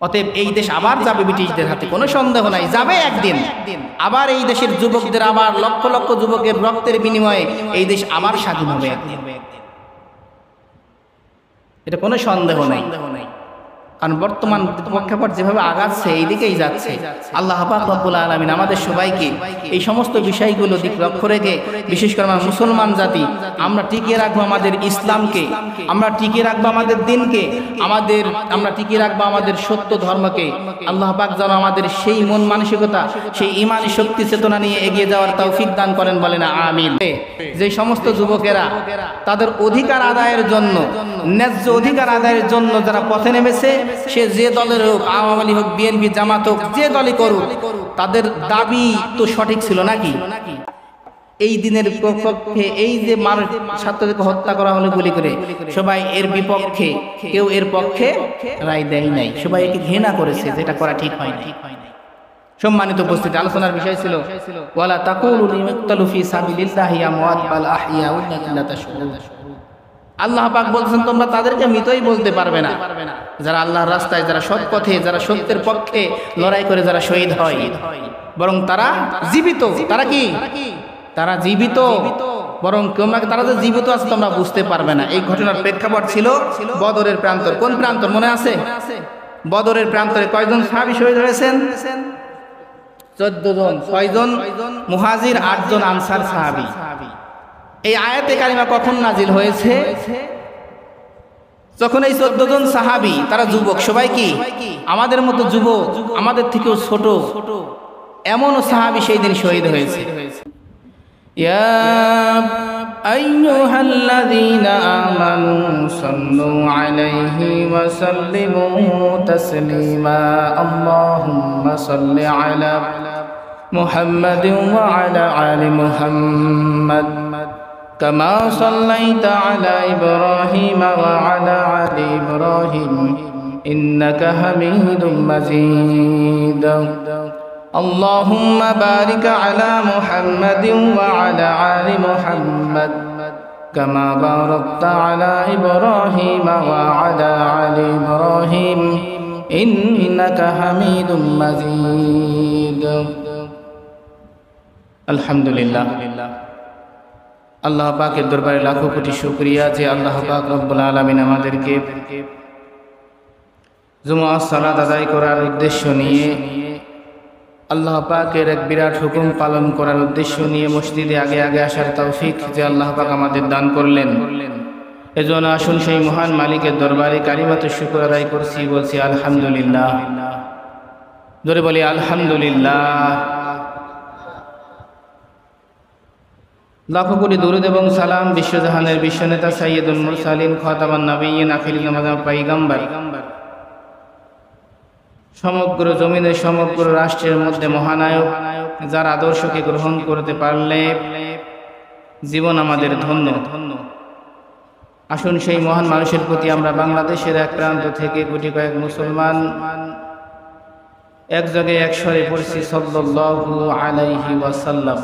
অতএব এই দেশ আবার যাবে ব্রিটিশদের হাতে, কোনো সন্দেহ নাই, যাবে একদিন। আবার এই দেশের যুবকদের, আবার লক্ষ লক্ষ যুবকের রক্তের বিনিময়ে এই দেশ আবার স্বাধীন হবে একদিন, এটা কোনো সন্দেহ নাই। কারণ বর্তমান প্রেক্ষাপট যেভাবে আগাচ্ছে এই দিকেই যাচ্ছে। আল্লাহ পাক রব্বুল আলামিন আমাদের সবাইকে এই সমস্ত বিষয়গুলো দিক লক্ষ্য রেখে, বিশেষ করে আমরা মুসলমান জাতি, আমরা টিকিয়ে রাখবো আমাদের ইসলামকে, আমরা টিকিয়ে রাখবো আমাদের দিনকে, আমরা টিকিয়ে রাখবো আমাদের সত্য ধর্মকে। আল্লাহ পাক যেন আমাদের সেই মন মানসিকতা, সেই ঈমানি শক্তি চেতনা নিয়ে এগিয়ে যাওয়ার তৌফিক দান করেন, বলেন আমিন। যে সমস্ত যুবকেরা তাদের অধিকার আদায়ের জন্য, ন্যায্য অধিকার আদায়ের জন্য যারা পথে নেমেছে, সে যে দলের হোক, আওয়ামী লীগ হোক, বিএনপি, জামাত হোক, যে দলই করুক, তাদের দাবি তো সঠিক ছিল নাকি? এই দিনের পক্ষে, এই যে মানুষ ছাত্রদেরকে হত্যা করা হলো গুলি করে, সবাই এর বিপক্ষে, কেউ এর পক্ষে রায় দেয় নাই, সবাই একে ঘৃণা করেছে, যেটা করা ঠিক হয় না। সম্মানিত উপস্থিতি, আলোচনার বিষয় ছিল ওয়ালা তাকুলু লিমাক্তালু ফি সাবিলিল্লাহি আমওয়াত বাল আহইয়াউ ওয়ালাকিন লা তাশউরুন। আল্লাহ পাক বলছেন তোমরা তাদেরকে মৃতই বলতে পারবে না, যারা আল্লাহর রাস্তায়, যারা সৎ পথে, যারা সত্যের পক্ষে লড়াই করে যারা শহীদ হয়, বরং তারা জীবিত। তারা কি? তারা জীবিত, বরং তারা যে জীবিত আছে তোমরা বুঝতে পারবে না। এই ঘটনার প্রেক্ষাপট ছিল বদরের প্রান্তর। কোন প্রান্তর মনে আছে? বদরের প্রান্তরে কয়জন সাহাবী শহীদ হয়েছেন? 14 জন। 6 জন মুহাজির, 8 জন আনসার সাহাবী। এই আয়াতে কারিমা কখন নাজিল হয়েছে? যখন এই 14 জন সাহাবী, তারা যুবক, সবাই কি আমাদের মতো যুবক, আমাদের থেকেও ছোট, এমনও সাহাবী সেই দিন শহীদ হয়েছে। ইয়া আইয়ুহাল্লাযীনা আমানু সাল্লু আলাইহি ওয়া সাল্লিমু তাসলিমা। আল্লাহুম্মা সাল্লি আলা মুহাম্মাদিন ওয়া আলা আলি মুহাম্মাদ كما صليت على إبراهيم وعلى آل إبراهيم إنك حميد مجيد اللهم بارك على محمد وعلى آل محمد كما باركت على إبراهيم وعلى آل إبراهيم إنك حميد مجيد الحمد لله। আল্লাহ পাকের দরবারে লাখো কোটি শুকরিয়া যে আল্লাহ পাক রব্বুল আলামিন আমাদেরকে জুমআ সালাত আদায় করার উদ্দেশ্য নিয়ে, আল্লাহ পাকের এক বিরাট হুকুম পালন করার উদ্দেশ্য নিয়ে মসজিদে আগে আগে আসার তৌফিক যে আল্লাহ পাক আমাদের দান করলেন। এজন্য আসুন সেই মহান মালিকের দরবারে কালিমাতু শুকর আদায় করছি, বলছি আলহামদুলিল্লাহ। জোরে বলি আলহামদুলিল্লাহ। লাখো কোটি দরুদ এবং সালাম বিশ্বজাহানের বিশ্বনেতা সাইয়্যিদুল মুরসালিন খাতামান নবিয়্যিন আখিরুল পয়গম্বর, সমগ্র জমিনের, সমগ্র রাষ্ট্রের মধ্যে মহানায়ক, যার আদর্শকে গ্রহণ করতে পারলে জীবন আমাদের ধন্য। আসুন সেই মহান মানুষের প্রতি আমরা বাংলাদেশের এক প্রান্ত থেকে কোটি কয়েক মুসলমান এক জায়গায় একস্বরে পড়ছি সাল্লাল্লাহু আলাইহি ওয়াসাল্লাম।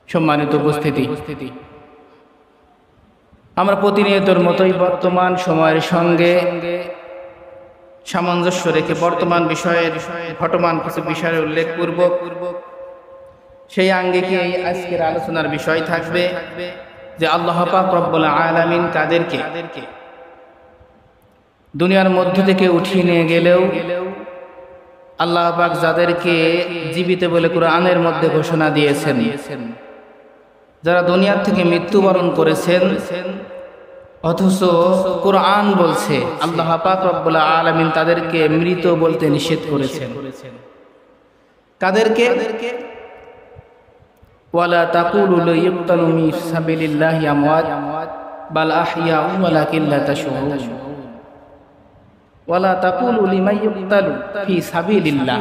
সম্মানিত উপস্থিতি, আমরা প্রতিনিয়তর মতোই বর্তমান সময়ের সঙ্গে সামঞ্জস্য রেখে বর্তমান বিষয়ের ঘটমান কিছু বিষয়ের উল্লেখ পূর্বক সেই আঙ্গিকে এই আজকের আলোচনার বিষয় থাকবে যে আল্লাহ পাক রব্বুল আলামিন কাদেরকে দুনিয়ার মধ্য থেকে উঠিয়ে নিয়ে গেলেও আল্লাহ পাক যাদেরকে জীবিত বলে কুরআনের মধ্যে ঘোষণা দিয়েছেন, যারা দুনিয়ার থেকে মৃত্যুবরণ করেছেন, অথচ কুরআন বলছে আল্লাহ পাক রব্বুল আলামিন তাদেরকে মৃত বলতে নিষেধ করেছেন। কাদেরকে? ওয়ালা তাকুলু লিয়ুক্তালু ফি সাবিলিল্লাহি আমওয়াত বাল আহইয়াউ ওয়ালাকিন লা তাশউরুন। ওয়ালা তাকুলু লিমান ইউক্তালু ফি সাবিলিল্লাহ।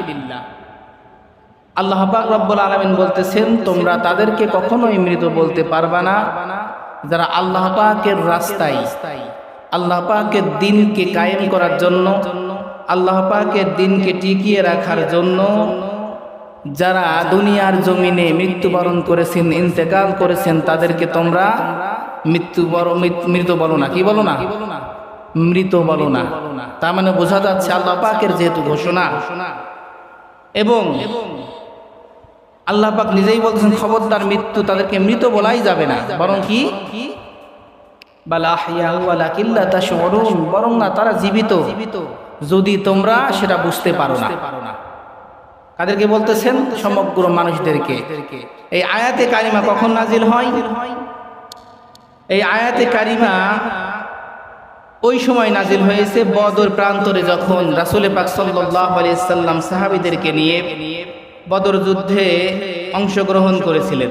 আল্লাহ পাক রব্বুল আলামিন বলতেছেন তোমরা তাদেরকে কখনোই মৃত বলতে পারবা না যারা আল্লাহ পাকের রাস্তায়, আল্লাহ পাকের দিনকে কায়েম করার জন্য, আল্লাহ পাকের দিনকে টিকিয়ে রাখার জন্য যারা দুনিয়ার জমিনে মৃত্যুবরণ করেছেন, ইন্তেকাল করেছেন, তাদেরকে তোমরা মৃত বলো না। কি বলো না? মৃত বলো না। তার মানে বোঝা যাচ্ছে আল্লাহ পাকের যেহেতু ঘোষণা, এবং আল্লাহ পাক নিজেই বলছেন খবরদার মৃত্যু তাদেরকে মৃত বলাই যাবে না, বরং কি বরং না তারা জীবিত, যদি তোমরা সেটা বুঝতে পারো না। কাদেরকে বলতেছেন? সমগ্র মানুষদেরকে। এই আয়াতে কারিমা কখন নাজিল হয়? এই আয়াতে কারিমা ওই সময় নাজিল হয়েছে বদর প্রান্তরে, যখন রাসূল পাক সাল্লাল্লাহু আলাইহি সাল্লাম সাহাবীদেরকে নিয়ে বদর যুদ্ধে অংশগ্রহণ করেছিলেন।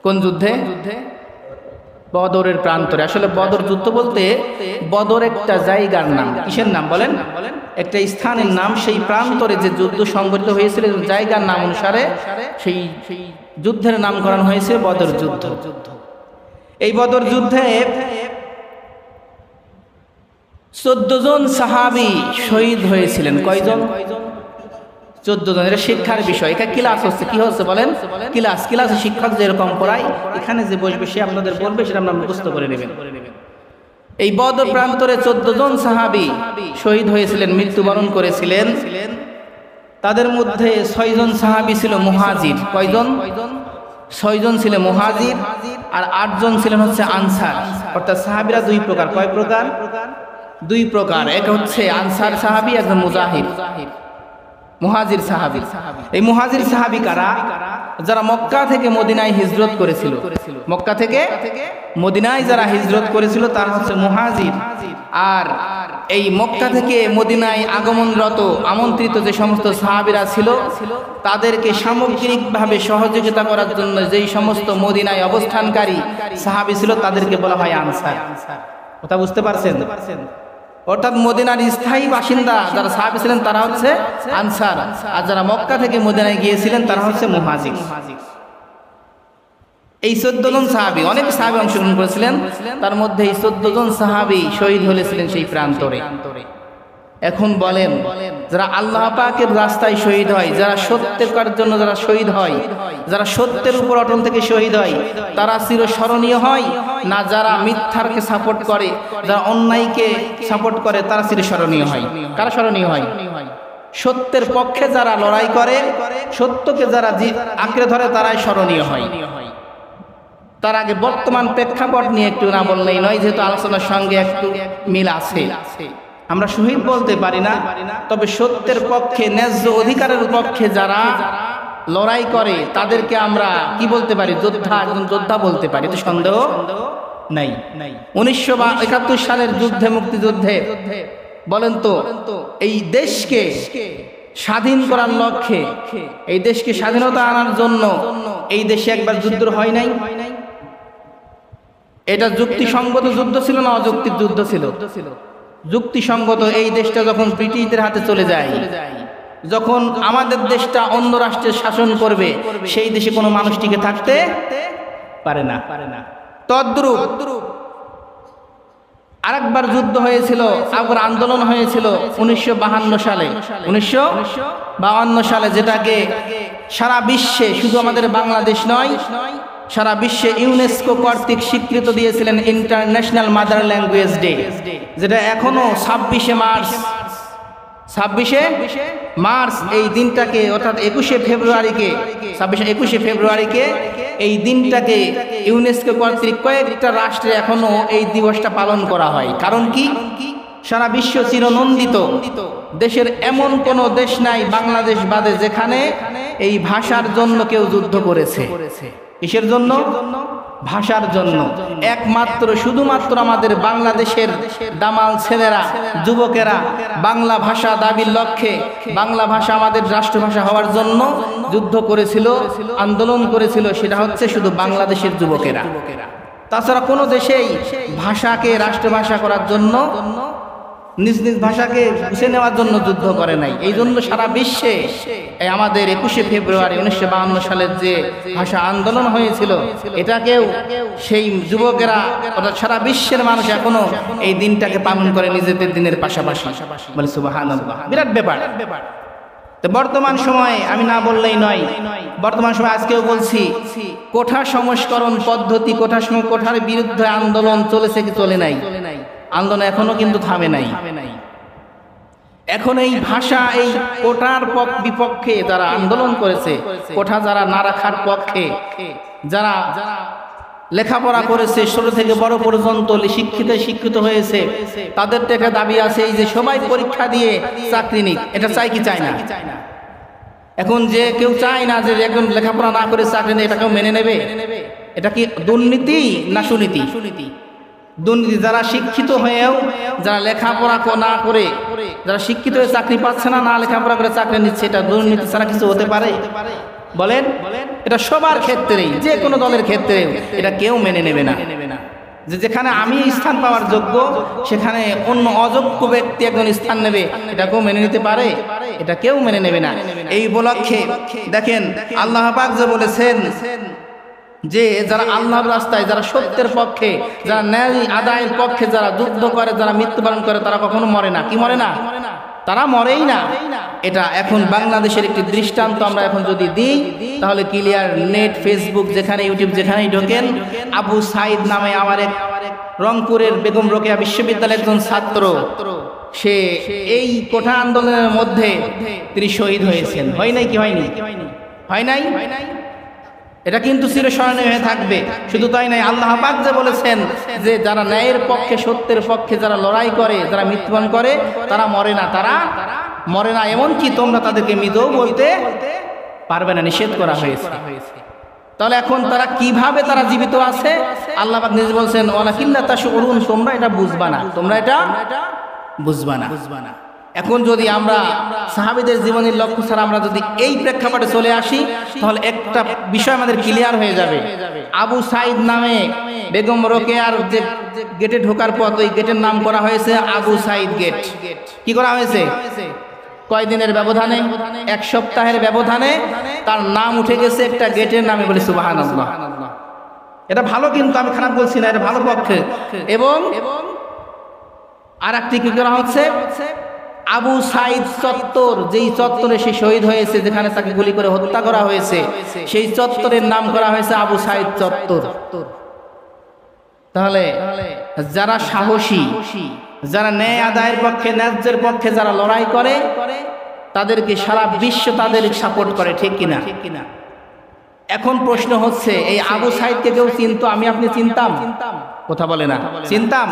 কোন যুদ্ধে? বদরের প্রান্তরে। আসলে বদর যুদ্ধ বলতে বদর একটা জায়গার নাম। কিসের নাম বলেন? একটা স্থানের নাম। সেই প্রান্তরে যে যুদ্ধ সংঘটিত হয়েছিল জায়গার নাম অনুসারে সেই যুদ্ধের নামকরণ হয়েছে বদর যুদ্ধ। এই বদর যুদ্ধে 14 জন সাহাবী শহীদ হয়েছিলেন। কয়জন? 14 জন। এটা শিক্ষার বিষয়। এটা ক্লাস হচ্ছে। কি হচ্ছে বলেন? ক্লাসে শিক্ষক যেরকম পড়ায়, এখানে যে বসবে সে আপনাদের বলবে, সেটা আমরা মুখস্থ করে নেবেন। এই বদর প্রান্তরে 14 জন সাহাবী শহীদ হয়েছিলেন, মৃত্যুবরণ করেছিলেন। তাদের মধ্যে 6 জন সাহাবী ছিল মুহাজির। কয়জন? 6 জন ছিলেন মুহাজির, আর 8 জন ছিলেন হচ্ছে আনসার। অর্থাৎ সাহাবীরা দুই প্রকার। কয় প্রকার? দুই প্রকার। এক হচ্ছে আনসার সাহাবী, একজন মুজাহির মুহাজির সাহাবী। এই মুহাজির সাহাবী কারা? যারা মক্কা থেকে মদিনায় হিজরত করেছিল। মক্কা থেকে মদিনায় যারা হিজরত করেছিল তারা হচ্ছে মুহাজির। আর এই মক্কা থেকে মদিনায় আগমনরত আমন্ত্রিত যে সমস্ত সাহাবীরা ছিল, তাদেরকে সামগ্রিকভাবে সহযোগিতা করার জন্য যেই সমস্ত মদিনায় অবস্থানকারী সাহাবী ছিল, তাদেরকে বলা হয় আনসার। কথা বুঝতে পারছেন? অর্থাৎ মদিনার স্থায়ী বাসিন্দা যারা সাহাবী ছিলেন তারা হচ্ছে আনসার, আর যারা মক্কা থেকে মদিনায় গিয়েছিলেন তারা হচ্ছে মুহাজির। এই 14 জন সাহাবী, অনেক সাহাবী অংশগ্রহণ করেছিলেন, তার মধ্যে এই 14 জন সাহাবী শহীদ হয়েছিলেন সেই প্রান্তরে। এখন বলেন, যারা আল্লাহ পাকের রাস্তায় শহীদ হয়, যারা সত্যের জন্য যারা শহীদ হয়, যারা সত্যের উপর অটল থেকে শহীদ হয়, তারা চিরস্মরণীয় হয় না যারা মিথ্যাকে সাপোর্ট করে, যারা অন্যায়কে সাপোর্ট করে, তারা চিরস্মরণীয় হয়? কারা স্মরণীয় হয়? সত্যের পক্ষে যারা লড়াই করে, সত্যকে যারা আঁকড়ে ধরে, তারাই স্মরণীয় হয়। তার আগে বর্তমান প্রেক্ষাপট নিয়ে একটু না বললেই নয়, যেহেতু আলোচনার সঙ্গে একটু মিল আছে। আমরা শহীদ বলতে পারি না, তবে সত্যের পক্ষে, ন্যায্য অধিকারের পক্ষে যারা লড়াই করে তাদেরকে আমরা কি বলতে পারি? যোদ্ধা, একজন যোদ্ধা বলতে পারি, এতে সন্দেহ নাই। 1971 সালের যুদ্ধে, মুক্তিযুদ্ধে বলেন তো, এই দেশকে স্বাধীন করার লক্ষ্যে, এই দেশকে স্বাধীনতা আনার জন্য এই দেশে একবার যুদ্ধ হয় নাই? এটা যুক্তিসঙ্গত যুদ্ধ ছিল না অযৌক্তিক যুদ্ধ ছিল? যুক্তিসঙ্গত। এই দেশটা যখন ব্রিটিশদের হাতে চলে যায়, যখন আমাদের দেশটা অন্য রাষ্ট্রের শাসন করবে, সেই দেশে কোনো মানুষ টিকে থাকতে পারে না। তদ্রূপ আরেকবার যুদ্ধ হয়েছিল, আবার আন্দোলন হয়েছিল 1952 সালে। 1952 সালে, যেটাকে সারা বিশ্বে, শুধু আমাদের বাংলাদেশ নয়, সারা বিশ্বে ইউনেস্কো কর্তৃক স্বীকৃত দিয়েছিলেন ইন্টারন্যাশনাল মাদার ল্যাঙ্গুয়েজ ডে, যেটা এখনো 26শে মার্চ এই দিনটাকে, অর্থাৎ 21শে ফেব্রুয়ারিকে এই দিনটাকে ইউনেস্কো কর্তৃক কয়েকটা রাষ্ট্রে এখনো এই দিবসটা পালন করা হয়। কারণ কি? সারা বিশ্ব চিরনন্দিত, দেশের এমন কোনো দেশ নাই বাংলাদেশ বাদে যেখানে এই ভাষার জন্য কেউ যুদ্ধ করেছে। কিসের জন্য? ভাষার জন্য। একমাত্র, শুধুমাত্র আমাদের বাংলাদেশের দামাল ছেলেরা, যুবকেরা বাংলা ভাষা দাবির লক্ষ্যে, বাংলা ভাষা আমাদের রাষ্ট্রভাষা হওয়ার জন্য যুদ্ধ করেছিল, আন্দোলন করেছিল। সেটা হচ্ছে শুধু বাংলাদেশের যুবকেরা। তাছাড়া কোনো দেশেই ভাষাকে রাষ্ট্রভাষা করার জন্য, নিজ নিজ ভাষাকে বুঝে নেওয়ার জন্য যুদ্ধ করে নাই। এই জন্য সারা বিশ্বে আমাদের 21শে ফেব্রুয়ারি 1952 সালের যে ভাষা আন্দোলন হয়েছিল, এটাকেও সেই যুবকেরা, অর্থাৎ সারা বিশ্বের মানুষ এখনো এই দিনটাকে পালন করে নিজেদের দিনের পাশাপাশি। বলে সুবহানাল্লাহ, বিরাট ব্যাপার। তো বর্তমান সময়ে আমি না বললেই নয়, বর্তমান সময় আজকেও বলছি, কোঠা সংস্করণ পদ্ধতি, কোঠার বিরুদ্ধে আন্দোলন চলেছে কি চলে নাই? আন্দোলন এখনো কিন্তু থামে নাই। এখন এই ভাষা, এই কোটার বিপক্ষে যারা আন্দোলন করেছে, কোঠা যারা না রাখার পক্ষে, যারা লেখাপড়া করেছে ছোট থেকে বড় পর্যন্ত শিক্ষিত হয়েছে, তাদের থেকে দাবি আছে এই যে সবাই পরীক্ষা দিয়ে চাকরি নিক। এটা চাই কি চায় না? এখন যে কেউ চায় না যে একজন লেখাপড়া না করে চাকরি নেই, এটা কেউ মেনে নেবে? এটা কি দুর্নীতি না সুনীতি? দুর্নীতি। যারা শিক্ষিত হয়েও যারা লেখাপড়া না করে, যারা শিক্ষিত হয়ে চাকরি পাচ্ছে না, না লেখাপড়া করে চাকরি নিচ্ছে, এটা দুর্নীতি ছাড়া কিছু হতে পারে? বলেন। এটা সবার ক্ষেত্রেই, যে কোনো দলের ক্ষেত্রে এটা কেউ মেনে নেবে না। যে যেখানে আমি স্থান পাওয়ার যোগ্য, সেখানে অন্য অযোগ্য ব্যক্তি একজন স্থান নেবে, এটা কেউ মেনে নিতে পারে? এটা কেউ মেনে নেবে না। এই উপলক্ষে দেখেন আল্লাহ পাক যে বলেছেন যে যারা আল্লাহর রাস্তায়, যারা সত্যের পক্ষে, যারা ন্যায় আদায়ের পক্ষে যারা যুদ্ধ করে, যারা মৃত্যুবরণ করে, তারা কখনো মরে না। কি মরে না? তারা মরেই না। এটা এখন বাংলাদেশের একটি দৃষ্টান্ত আমরা এখন যদি দিই তাহলে ক্লিয়ার। নেট, ফেসবুক, যেখানে ইউটিউব, যেখানেই ঢোকেন, আবু সাইদ নামে আমার এক রংপুরের বেগম রোকেয়া বিশ্ববিদ্যালয়ের একজন ছাত্র, সে এই কোঠা আন্দোলনের মধ্যে তিনি শহীদ হয়েছেন। হয় নাই? কি হয়নি? হয় নাই? এটা কিন্তু চিরস্মরণীয় হয়ে থাকবে। শুধু তাই নাই, আল্লাহ পাক যে বলেছেন যে যারা ন্যায়ের পক্ষে, সত্যের পক্ষে যারা লড়াই করে, যারা মৃত্যুবরণ করে, তারা মরে না। তারা মরে না, এমনকি তোমরা তাদেরকে মৃতও বলতে পারবে না, নিষেধ করা হয়েছে। তাহলে এখন তারা কিভাবে তারা জীবিত আছে? আল্লাহ পাক নিজে বলছেন ওয়ালাকিল্লা তাশউরুন, তোমরা এটা বুঝবা না, তোমরা এটা বুঝবা না। এখন যদি আমরা সাহাবীদের জীবনের লক্ষ্য ছাড়া আমরা যদি এই প্রেক্ষাপটে চলে আসি, তাহলে একটা বিষয় আমাদের ক্লিয়ার হয়ে যাবে। আবু সাইদ নামে বেগম রোকেয়ার যে গেটে ঢোকার পথ, ওই গেটের নাম করা হয়েছে আবু সাইদ গেট। কি করা হয়েছে? কয়দিনের ব্যবধানে? 1 সপ্তাহের ব্যবধানে তার নাম উঠে গেছে একটা গেটের নামে। বলে সুবহানাল্লাহ। এটা ভালো, কিন্তু আমি খারাপ বলছি না, এটা ভালো পক্ষে। এবং আর একটি কি করা হচ্ছে, আবু সাইদ চত্বর, যেই চত্বরে সে শহীদ হয়েছে, যেখানে তাকে গুলি করে হত্যা করা হয়েছে, সেই চত্বরের নাম করা হয়েছে আবু সাইদ চত্বর। তাহলে যারা সাহসী, যারা ন্যায় আদায়ের পক্ষে, ন্যায্যের পক্ষে যারা লড়াই করে, তাদেরকে সারা বিশ্ব তাদের সাপোর্ট করে, ঠিক কিনা? এখন প্রশ্ন হচ্ছে, এই আবু সাইদকে কেউ চিনতো? আমি আপনি চিনতাম? কথা বলে না, চিনতাম?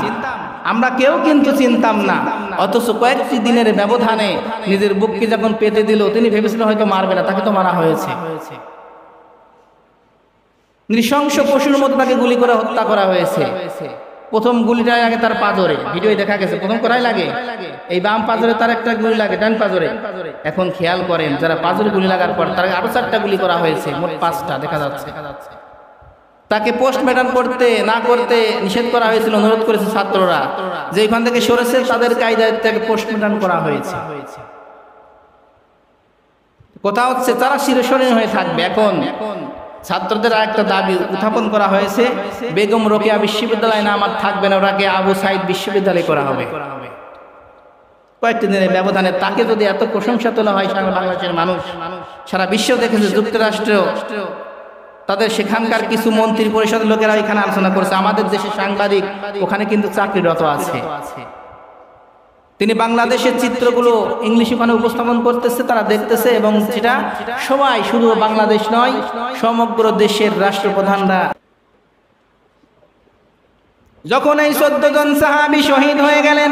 আমরা কেউ কিন্তু চিনতাম না। অথচ কয়েকটি দিনের ব্যবধানে নিজের বুককে যখন পেতে দিল, তিনি ভেবেছিলেন হয়তো মারবে না, তাকে তো মারা হয়েছে। নৃশংস পশুর মতো তাকে গুলি করে হত্যা করা হয়েছে। প্রথম গুলিটা আগে তার পাজরে, ভিডিও দেখা গেছে, প্রথম করাই লাগে এই বাম পাজরে, তার একটা গুলি লাগে ডান পাজরে। এখন খেয়াল করেন, যারা পাজরে গুলি লাগার পর তার আরো 4টা গুলি করা হয়েছে, মোট 5টা দেখা যাচ্ছে। তাকে পোস্টমর্টম করতে না করতে নিষেধ করা হয়েছিল, অনুরোধ করেছে ছাত্ররা, যে এখান থেকে সরেছে তাদের কায়দায় তাকে পোস্টমর্টম করা হয়েছে। কথা হচ্ছে তারা চিরস্মরণীয় হয়ে থাকবে। এখন ছাত্রদের আরেকটা দাবি উত্থাপন করা হয়েছে, বেগম রোকেয়া বিশ্ববিদ্যালয় নাম আর থাকবে না, ওটাকে আবু সাইদ বিশ্ববিদ্যালয় করা হবে। কয়েকটি দিনের ব্যবধানে তাকে যদি এত প্রশংসা তোলা হয়, সারা বাংলাদেশের মানুষ, সারা বিশ্ব দেখেছে, যুক্তরাষ্ট্র তাদের সেখানকার কিছু মন্ত্রী পরিষদের লোকেরা এখানে আলোচনা করেছে। আমাদের দেশের সাংবাদিক ওখানে কিন্তু চাকরিরত আছে, তিনি বাংলাদেশের চিত্রগুলো ইংলিশ ওখানে উপস্থাপন করতেছে, তারা দেখতেছে, এবং সেটা সবাই, শুধু বাংলাদেশ নয়, সমগ্র দেশের রাষ্ট্রপ্রধানরা। যখন এই 14 জন সাহাবী শহীদ হয়ে গেলেন,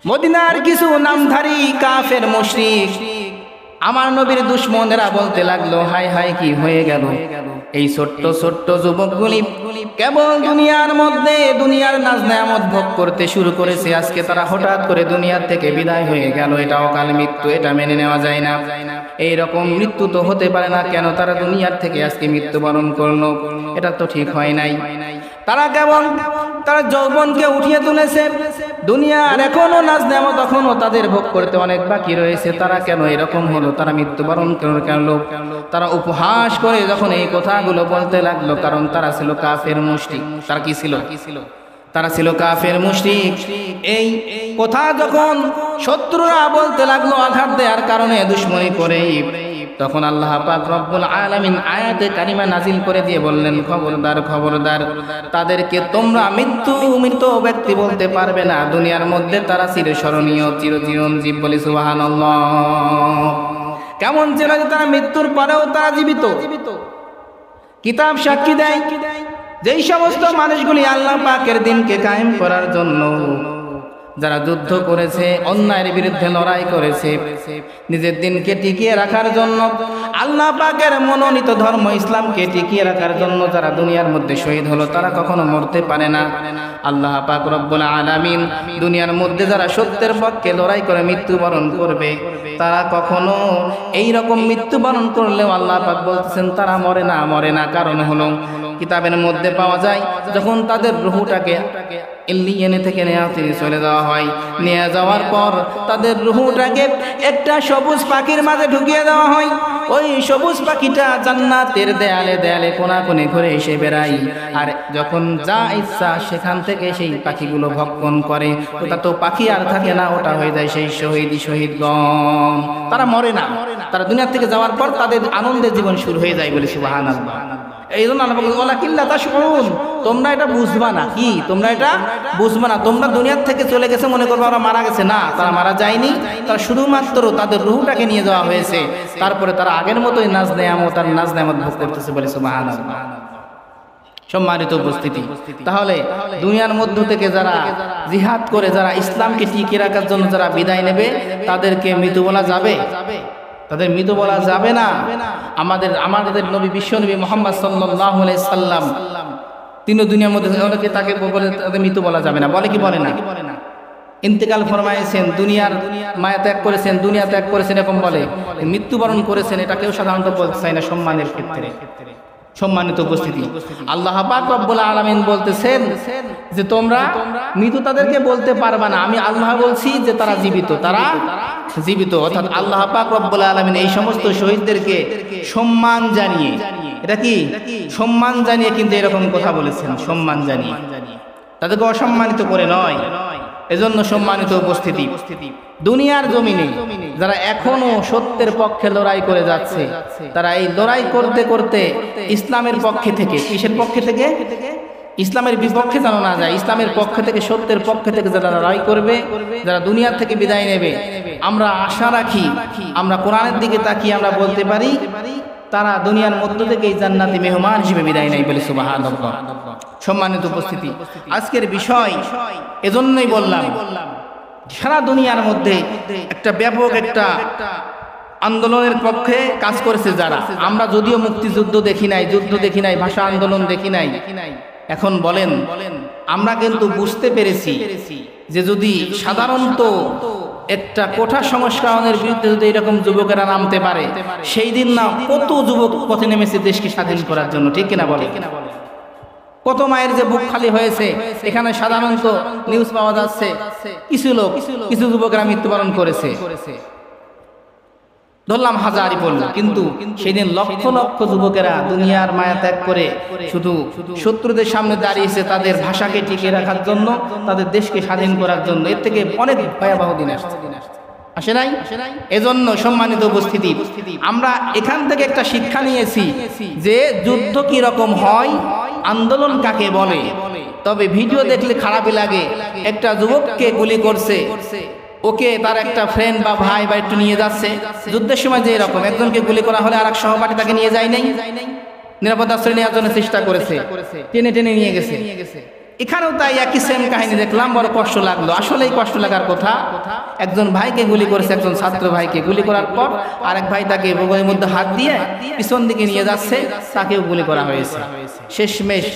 মদিনার কিছু নামধারী কাফের মুশরিক, আমার নবীর দুশমনেরা বলতে লাগলো, হায় হায় কি হয়ে গেল, এই ছোট্ট ছোট্ট যুবকগুলি কেবল দুনিয়ার মধ্যে দুনিয়ার নাজ নেয়ামত ভোগ করতে শুরু করেছে, আজকে তারা হঠাৎ করে দুনিয়ার থেকে বিদায় হয়ে গেল, এটা অকাল মৃত্যু, এটা মেনে নেওয়া যায় না। এই রকম মৃত্যু তো হতে পারে না, কেন তারা দুনিয়ার থেকে আজকে মৃত্যুবরণ করলো, এটা তো ঠিক হয় নাই। তারা কেবল তারা যৌবনকে উঠিয়ে তুলেছে, দুনিয়ার এখনো নাজ নেয়ামত এখনো তাদের ভোগ করতে অনেক বাকি রয়েছে, তারা কেন এরকম হলো, তারা মৃত্যুবরণ কেন? তারা উপহাস করে যখন এই কথাগুলো বলতে লাগলো, কারণ তারা ছিল কাফের মুশরিক। তারা কি ছিল? তারা ছিল কাফের মুশরিক। এই কথা যখন শত্রুরা বলতে লাগলো, আঘাত দেওয়ার কারণে, দুশ্মনী করে তখন আল্লাহ পাক রব্বুল আলামিন আয়াতে কারিমা নাজিল করে দিয়ে বললেন, খবরদার খবরদার, তাদেরকে তোমরা মৃত ব্যক্তি বলতে পারবে না, দুনিয়ার মধ্যে তারা চিরস্মরণীয় চিরঞ্জীব। বলি সুবহানাল্লাহ। কেমন ছিল যে তারা মৃত্যুর পরেও তারা জীবিত। কিতাব সাক্ষী দেয় যেই সমস্ত মানুষগুলি আল্লাহ পাকের দিনকে কায়েম করার জন্য যারা যুদ্ধ করেছে, অন্যায়ের বিরুদ্ধে লড়াই করেছে, নিজের দিনকে টিকিয়ে রাখার জন্য, আল্লাহ পাকের মনোনীত ধর্ম ইসলামকে টিকিয়ে রাখার জন্য যারা দুনিয়ার মধ্যে শহীদ হলো, তারা কখনো মরতে পারে না। আল্লাহ পাক রব্বুল আলামিন দুনিয়ার মধ্যে যারা সত্যের পক্ষে লড়াই করে মৃত্যুবরণ করবে, তারা কখনো এই রকম মৃত্যুবরণ করলেও আল্লাহ পাক বলতেছেন তারা মরে না। কারণ হলো কিতাবের মধ্যে পাওয়া যায়, যখন তাদের রূহটাকে ইল্লিয়িনে থেকে চলে যাওয়া হয়, নিয়ে যাওয়ার পর তাদের রূহটাকে একটা সবুজ পাখির মাঝে ঢুকিয়ে দেওয়া হয়। ওই সবুজ পাখিটা জান্নাতের দেয়ালে কোণাকুণি ঘুরে এসে বেড়ায়, আর যখন যা ইচ্ছা সেখান থেকে সেই পাখিগুলো ভক্ষণ করে। ওটা তো পাখি আর থাকে না, ওটা হয়ে যায় সেই শহীদগণ। তারা মরে না, তারা দুনিয়া থেকে যাওয়ার পর তাদের আনন্দের জীবন শুরু হয়ে যায়। বলে সুবহানাল্লাহ। এই জন্য আল্লাহ বলে, ওয়ালাকিল্লা তাশউরুন, তোমরা এটা বুঝবা না। কি তোমরা এটা বুঝবা না? তোমরা দুনিয়ার থেকে চলে গেছে মনে করবে ওরা মারা গেছে। না, তারা মারা যায়নি, তারা শুধুমাত্র তাদের রূহটাকে নিয়ে যাওয়া হয়েছে। তারপরে তারা আগের মতোই নাজ নেয়ামত ভোগ করতেছে। বলে সুবহানাল্লাহ। সম্মানিত উপস্থিতি, তাহলে দুনিয়ার মধ্য থেকে যারা জিহাদ করে, যারা ইসলামকে টিকিয়ে রাখার জন্য যারা বিদায় নেবে, তাদেরকে মৃত্যু বলা যাবে? তাদের মৃত বলা যাবে না। আমাদের নবী বিশ্বনবী মুহাম্মদ সাল্লাল্লাহু আলাইহি সাল্লাম তিনি দুনিয়ার মধ্যে অনেকে তাকে বলে তাদের মৃত বলা যাবে না। বলে কি বলে না? ইন্তেকাল ফরমায়েছেন, দুনিয়ার মায়া ত্যাগ করেছেন, দুনিয়া ত্যাগ করেছেন, এরকম বলে। মৃত্যুবরণ করেছেন, এটা কেউ সাধারণত বলতে চায় না সম্মানের ক্ষেত্রে। সম্মানিত উপস্থিতি, আল্লাহ পাক রব্বুল আলামিন বলতেছেন যে তোমরা মৃত তাদেরকে বলতে পারবা না, আমি আল্লাহ বলছি যে তারা জীবিত, তারা জীবিত। অর্থাৎ আল্লাহ পাক রব্বুল আলামিন এই সমস্ত শহীদদেরকে সম্মান জানিয়ে, এটা কি সম্মান জানিয়ে কিন্তু এরকম কথা বলেছেন, সম্মান জানিয়ে, তাদেরকে অসম্মানিত করে নয়। এজন্য সম্মানিত উপস্থিতি, দুনিয়ার জমিনে যারা এখনো সত্যের পক্ষে লড়াই করে যাচ্ছে, তারা এই লড়াই করতে করতে ইসলামের পক্ষে থেকে, কিসের পক্ষে থেকে? ইসলামের বিপক্ষে যেন না যায়, ইসলামের পক্ষে থেকে, সত্যের পক্ষে থেকে যারা লড়াই করবে, যারা দুনিয়ার থেকে বিদায় নেবে, আমরা আশা রাখি, আমরা কোরআনের দিকে তাকিয়ে আমরা বলতে পারি তারা দুনিয়ার মধ্য থেকে এই জান্নাতি মেহমান হিসেবে বিদায় নেয়। বলে সুবহানাল্লাহ। সম্মানিত উপস্থিতি, আজকের বিষয় এজন্যই বললাম, সারা দুনিয়ার মধ্যে একটা ব্যাপক একটা আন্দোলনের পক্ষে কাজ করেছে যারা। আমরা যদিও মুক্তিযুদ্ধ দেখি নাই, যুদ্ধ দেখি নাই, ভাষা আন্দোলন দেখি নাই, এখন বলেন আমরা কিন্তু বুঝতে পেরেছি যে যদি সাধারণত একটা কোঠা সংস্করণের বিরুদ্ধে যদি এরকম যুবকেরা নামতে পারে, সেই দিন না কত যুবক পথে নেমেছে দেশকে স্বাধীন করার জন্য, ঠিক কিনা বলে? কত মায়ের যে বুক খালি হয়েছে। এখানে সাধারণত নিউজ পাওয়া যাচ্ছে কিছু যুবকেরা মৃত্যুবরণ করেছে, ধরলাম হাজারই পড়ল, কিন্তু সেদিন লক্ষ লক্ষ যুবকেরা দুনিয়ার মায়া ত্যাগ করে শুধু শত্রুদের সামনে দাঁড়িয়েছে তাদের ভাষাকে টিকিয়ে রাখার জন্য, তাদের দেশকে স্বাধীন করার জন্য। এর থেকে অনেক ভয়াবহ দিন আসে নাই? এজন্য সম্মানিত উপস্থিতি, আমরা এখান থেকে একটা শিক্ষা নিয়েছি যে যুদ্ধ কি রকম হয়, আন্দোলন কাকে বলে। তবে ভিডিও দেখলে খারাপই লাগে, একটা যুবককে গুলি করছে, ওকে তার একটা ফ্রেন্ড বা ভাই বা একটু নিয়ে যাচ্ছে, যুদ্ধের সময় যে এরকম একজনকে গুলি করা হলে আর এক সহপাঠী তাকে নিয়ে যায় নাই, নিরাপদ আশ্রয় নেওয়ার জন্য চেষ্টা করেছে, টেনে টেনে নিয়ে গেছে। এখানেও তাই একই সেম কাহিনী দেখলাম, বড় কষ্ট লাগলো। আসলেই কষ্ট লাগার কথা। একজন ভাইকে গুলি করেছে, একজন ছাত্র ভাইকে গুলি করার পর আরেক ভাই তাকে বুকের মধ্যে হাত দিয়ে পিছন দিকে নিয়ে যাচ্ছে, তাকেও গুলি করা হয়েছে। শেষমেশ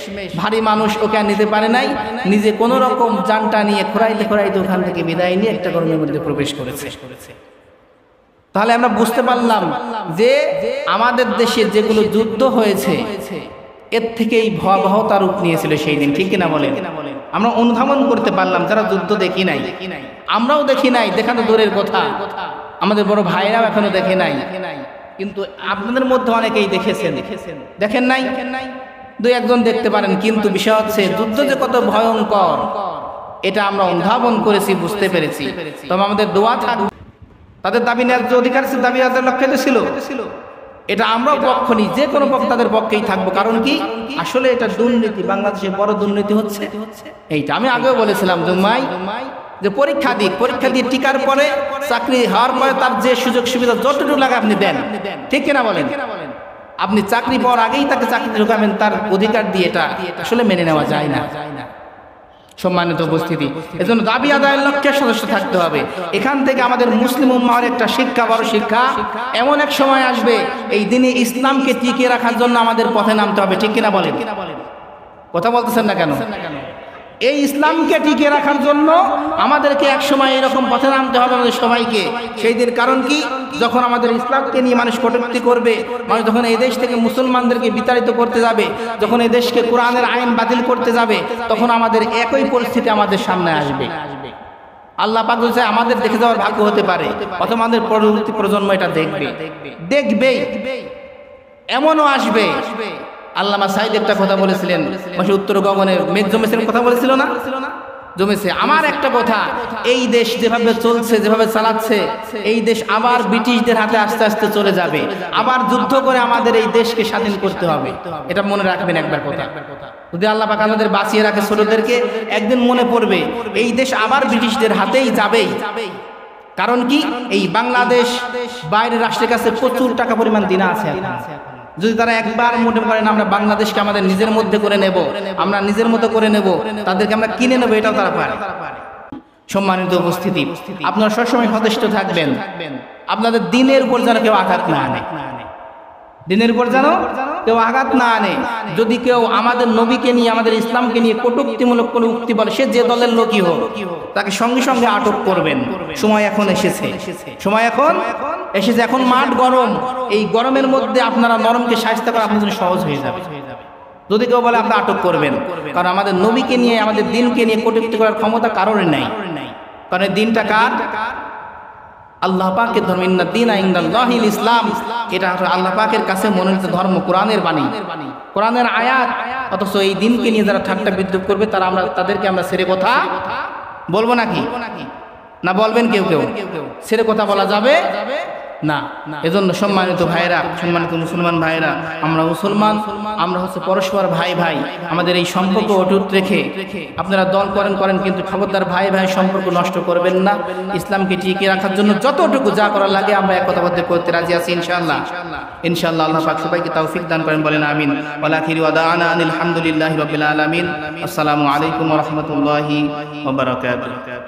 ভারী মানুষ ওকে আর নিতে পারে নাই, নিজে কোনো রকম জানটা নিয়ে খোঁড়াইতে খোঁড়াইতে ওখান থেকে বিদায় নিয়ে একটা গরমের মধ্যে প্রবেশ করেছে। তাহলে আমরা বুঝতে পারলাম যে আমাদের দেশে যেগুলো যুদ্ধ হয়েছে এর থেকেই ভয়াবহতা রূপ নিয়েছিল সেই দিন, ঠিক কিনা বলেন? আমরা অনুধাবন করতে পারলাম, যারা যুদ্ধ দেখি নাই, আমরাও দেখি নাই, দেখা তো দূরের কথা, আমাদের বড় ভাইরাও এখনো দেখে নাই, কিন্তু আপনাদের মধ্যে অনেকেই দেখেছেন, দেখেন নাই? দুই একজন দেখতে পারেন, কিন্তু বিষয় হচ্ছে যুদ্ধ যে কত ভয়ঙ্কর এটা আমরা অনুধাবন করেছি, বুঝতে পেরেছি। তবে আমাদের দোয়া থাকবে, তাদের দাবি নেওয়ার যে অধিকার ছিল, দাবি আদায়ের লক্ষ্যে ছিল, এটা আমরাও পক্ষ নিই, যে কোনো পক্ষ তাদের পক্ষেই থাকবো। কারণ কি, আসলে এটা দুর্নীতি, বাংলাদেশে বড় দুর্নীতি হচ্ছে এইটা। আমি আগেও বলেছিলাম জুম্মাই যে পরীক্ষা দিয়ে টিকার পরে চাকরি হওয়ার পরে তার যে সুযোগ সুবিধা যতটুকু লাগে আপনি দেন, ঠিক কিনা বলেন? আপনি চাকরি পাওয়ার আগেই তাকে চাকরি ঢোকাবেন তার অধিকার দিয়ে, এটা আসলে মেনে নেওয়া যায় না। সম্মানিত উপস্থিতি, এজন্য দাবি আদায়ের লক্ষ্যে সদস্য থাকতে হবে। এখান থেকে আমাদের মুসলিম উম্মাহর একটা শিক্ষা, বড় শিক্ষা, এমন এক সময় আসবে এই দিনে ইসলামকে টিকিয়ে রাখার জন্য আমাদের পথে নামতে হবে, ঠিক কিনা বলেন? কথা বলতেছেন না কেন? এই ইসলামকে টিকিয়ে রাখার জন্য আমাদেরকে এক সময় এরকম পথে নামতে হবে আমাদের সবাইকে। সেই দিন কারণ কি, যখন আমাদের ইসলামকে নিয়ে মানুষ কটূক্তি করবে, মানুষ যখন এই দেশ থেকে মুসলমানদেরকে বিতাড়িত করতে যাবে, যখন এই দেশকে কোরআনের আইন বাতিল করতে যাবে, তখন আমাদের একই পরিস্থিতি আমাদের সামনে আসবে। আল্লাহ পাক বলেছে আমাদের দেখে যাওয়ার ভাগ্য হতে পারে, অথবা আমাদের পরবর্তী প্রজন্ম এটা দেখবেই। এমনও আসবে, আল্লামা সাইদ একটা কথা বলেছিলেন, উত্তর গগনে মেঘ জমেছে কথা বলেছিল না, জমেছে। আমার একটা কথা, এই দেশ যেভাবে চলছে, যেভাবে চালাচ্ছে, এই দেশ আবার ব্রিটিশদের হাতে আস্তে আস্তে চলে যাবে। আবার যুদ্ধ করে আমাদের এই দেশকে স্বাধীন করতে হবে, এটা মনে রাখবেন একবার কথা। যদি আল্লাহ পাক আমাদের বাঁচিয়ে রাখে, ছোটদেরকে একদিন মনে পড়বে এই দেশ আবার ব্রিটিশদের হাতেই যাবেই। কারণ কি, এই বাংলাদেশ বাইরের রাষ্ট্রের কাছে প্রচুর টাকা পরিমাণ দিনা আছে। যদি তারা একবার মনে করেন আমরা বাংলাদেশকে আমাদের নিজের মধ্যে করে নেব, আমরা নিজের মতো করে নেব, তাদেরকে আমরা কিনে নেব, এটাও তারা পারে। সম্মানিত উপস্থিতি, আপনারা সবসময় সচেষ্ট থাকবেন আপনাদের দিনের উপর যেন কেউ আঘাত না আনে, দিনের উপর যেন কেউ আঘাত না আনে। যদি কেউ আমাদের নবীকে নিয়ে, আমাদের ইসলামকে নিয়ে কটূক্তিমূলক কোনো উক্তি বলে, সে যে দলের লোকই হোক, তাকে সঙ্গে সঙ্গে আটক করবেন। সময় এখন এসেছে, সময় এখন এসেছে। এখন মাঠ গরম, এই গরমের মধ্যে আপনারা নরমকে শায়েস্তা করা আপনাদের জন্য সহজ হয়ে যাবে। যদি কেউ বলে আপনি আটক করবেন, কারণ আমাদের নবীকে নিয়ে, আমাদের দিনকে নিয়ে কটূক্তি করার ক্ষমতা কারোর নাই। কারণ এই দিনটা কার? আল্লাহ পাকের ধর্ম। ইন্না দীনা ইনদাল্লাহিল ইসলাম, এটা আল্লাহ পাকের কাছে মনোনীত ধর্ম, কোরআনের বাণী, কোরআনের আয়াত। অথচ এই দিনকে নিয়ে যারা ঠাট্টা বিদ্রুপ করবে, তাদেরকে আমরা ছেড়ে কথা বলবো নাকি? না বলবেন কেউ ছেড়ে কথা বলা যাবে না। এজন্য সম্মানিত ভাইরা, সম্মানিত মুসলমান ভাইরা, আমরা মুসলমান, আমরা হচ্ছে পরস্পর ভাই, আমাদের এই সম্পর্ক অটুট রেখে আপনারা দল করেন, কিন্তু খবরদার ভাই সম্পর্ক নষ্ট করবেন না। ইসলামকে টিকিয়ে রাখার জন্য যতটুকু যা করার লাগে আমরা একতাবদ্ধ করতে রাজি আছি ইনশাআল্লাহ। আল্লাহ পাক সবাইকে তৌফিক দান করেন, বলেন আমিন। ওয়া আখিরু দাওয়ানা আলহামদুলিল্লাহি রাব্বিল আলামিন। আসসালামু আলাইকুম ওয়া রাহমাতুল্লাহি ওয়া বারাকাতুহু।